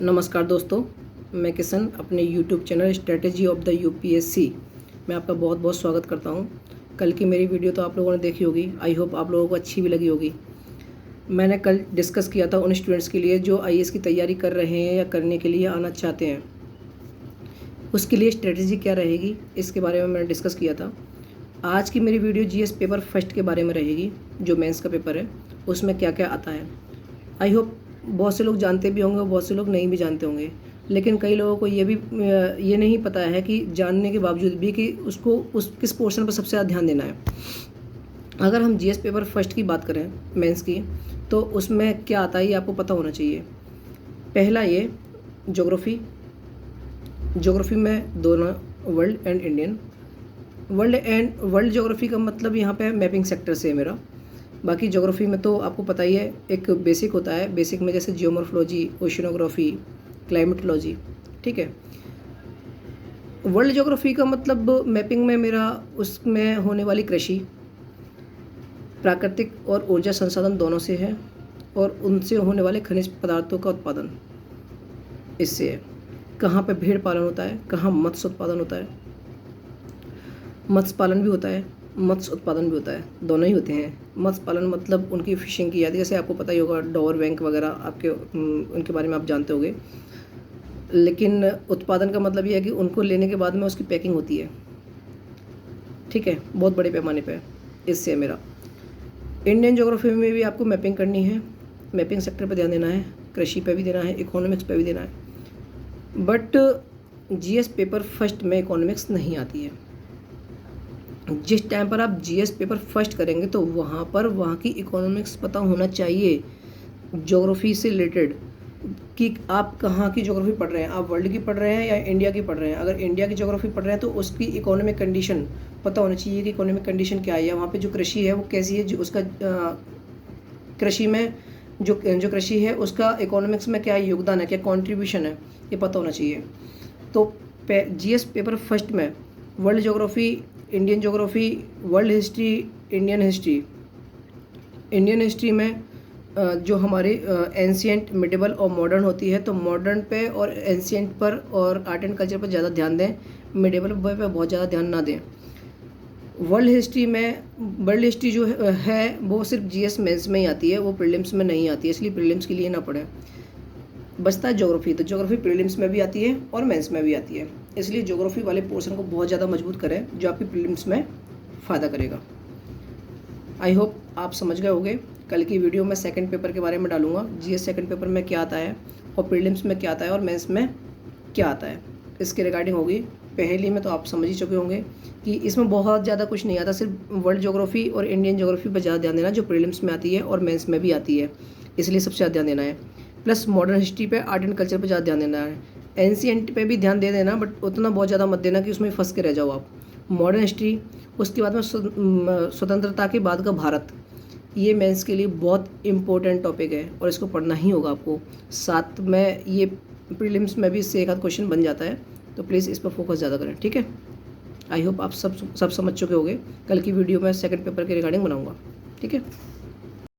नमस्कार दोस्तों, मैं किशन अपने YouTube channel strategy of the UPSC में आपका बहुत बहुत स्वागत करता हूं। कल की मेरी वीडियो तो आप लोगों ने देखी होगी। आई होप आप लोगों को अच्छी भी लगी होगी। मैंने कल डिस्कस किया था उन स्टूडेंट्स के लिए जो आईएएस की तैयारी कर रहे हैं या करने के लिए आना चाहते हैं, उसके लिए स्ट्रेटेजी क्या रहेगी इसके बारे में मैंने डिस्कस किया था। आज की मेरी वीडियो जीएस पेपर फर्स्ट के बारे में रहेगी, जो मेंस का पेपर है उसमें क्या क्या आता है। आई होप बहुत से लोग जानते भी होंगे और बहुत से लोग नहीं भी जानते होंगे, लेकिन कई लोगों को ये नहीं पता है कि जानने के बावजूद भी कि उसको किस पोर्शन पर सबसे ज़्यादा ध्यान देना है। अगर हम जीएस पेपर फर्स्ट की बात करें मेंस की, तो उसमें क्या आता है ये आपको पता होना चाहिए। पहला ये ज्योग्राफी में दोनों world and Indian. World geography का मतलब यहाँ पे मैपिंग सेक्टर से है मेरा। बाकी ज्योग्राफी में तो आपको पता ही है, एक बेसिक होता है। बेसिक में जैसे जियोमॉर्फोलॉजी, ओशिनोग्राफी, क्लाइमेटोलॉजी, ठीक है। वर्ल्ड ज्योग्राफी का मतलब मैपिंग में मेरा उसमें होने वाली कृषि, प्राकृतिक और ऊर्जा संसाधन दोनों से है, और उनसे होने वाले खनिज पदार्थों का उत्पादन इससे है। कहाँ पे भेड़ पालन होता है, कहाँ मत्स्य उत्पादन होता है। मत्स्य पालन भी होता है, मत्स्य उत्पादन भी होता है, दोनों ही होते हैं। मत्स्य पालन मतलब उनकी फिशिंग की जाती है, जैसे आपको पता ही होगा डॉवर बैंक वगैरह आपके उनके बारे में आप जानते होंगे। लेकिन उत्पादन का मतलब ये है कि उनको लेने के बाद में उसकी पैकिंग होती है, ठीक है, बहुत बड़े पैमाने पे। इससे मेरा इंडियन ज्योग्राफी में भी आपको मैपिंग करनी है, मैपिंग सेक्टर पर ध्यान देना है, कृषि पे भी देना है, इकोनॉमिक्स पे भी देना है। बट जीएस पेपर फर्स्ट में इकोनॉमिक्स नहीं आती है। जिस टाइम पर आप जीएस पेपर फर्स्ट करेंगे तो वहाँ की इकोनॉमिक्स पता होना चाहिए, ज्योग्राफी से रिलेटेड, कि आप कहाँ की ज्योग्राफी पढ़ रहे हैं। आप वर्ल्ड की पढ़ रहे हैं या इंडिया की पढ़ रहे हैं। अगर इंडिया की ज्योग्राफी पढ़ रहे हैं तो उसकी इकोनॉमिक कंडीशन पता होना चाहिए कि इकोनॉमिक कंडीशन क्या है, वहाँ पे जो कृषि है वो कैसी है, जो उसका कृषि में जो कृषि है उसका इकोनॉमिक्स में क्या योगदान है, क्या कॉन्ट्रीब्यूशन है, ये पता होना चाहिए। तो जीएस पेपर फर्स्ट में world geography, Indian geography, world history, Indian history में जो हमारी एंशिएंट, मिडिवल और मॉडर्न होती है, तो मॉडर्न पे और एंशिएंट पर और आर्ट एंड कल्चर पर ज़्यादा ध्यान दें, मिडिवल पे बहुत ज़्यादा ध्यान ना दें। वर्ल्ड हिस्ट्री जो है वो सिर्फ जीएस मेंस में ही आती है, वो प्रीलिम्स में नहीं आती है, इसलिए प्रीलिम्स के लिए ना पढ़ें। बचता है ज्योग्राफी, तो ज्योग्राफी प्रीलिम्स में भी आती है और मेंस में भी आती है, इसलिए ज्योग्राफी वाले पोर्शन को बहुत ज़्यादा मजबूत करें, जो आपकी प्रीलिम्स में फ़ायदा करेगा। आई होप आप समझ गए होंगे। कल की वीडियो में सेकंड पेपर के बारे में डालूंगा, जीएस सेकंड पेपर में क्या आता है और प्रीलिम्स में क्या आता है और मेंस में क्या आता है, इसके रिगार्डिंग होगी। पहली में तो आप समझ ही चुके होंगे कि इसमें बहुत ज़्यादा कुछ नहीं आता, सिर्फ वर्ल्ड ज्योग्राफी और इंडियन ज्योग्राफी पर ज़्यादा ध्यान देना, जो प्रीलिम्स में आती है और मेंस में भी आती है, इसलिए सबसे ज़्यादा ध्यान देना है। प्लस मॉडर्न हिस्ट्री पे, आर्ट एंड कल्चर पे ज़्यादा ध्यान देना है। एंशिएंट पे भी ध्यान दे देना, बट उतना बहुत ज़्यादा मत देना कि उसमें फंस के रह जाओ आप। मॉडर्न हिस्ट्री, उसके बाद में स्वतंत्रता के बाद का भारत, ये मेंस के लिए बहुत इंपॉर्टेंट टॉपिक है और इसको पढ़ना ही होगा आपको। साथ में ये प्रीलिम्स में भी इससे एक आध क्वेश्चन बन जाता है, तो प्लीज़ इस पर फोकस ज़्यादा करें, ठीक है। आई होप आप सब समझ चुके होंगे। कल की वीडियो में सेकंड पेपर के रिगार्डिंग बनाऊंगा, ठीक है।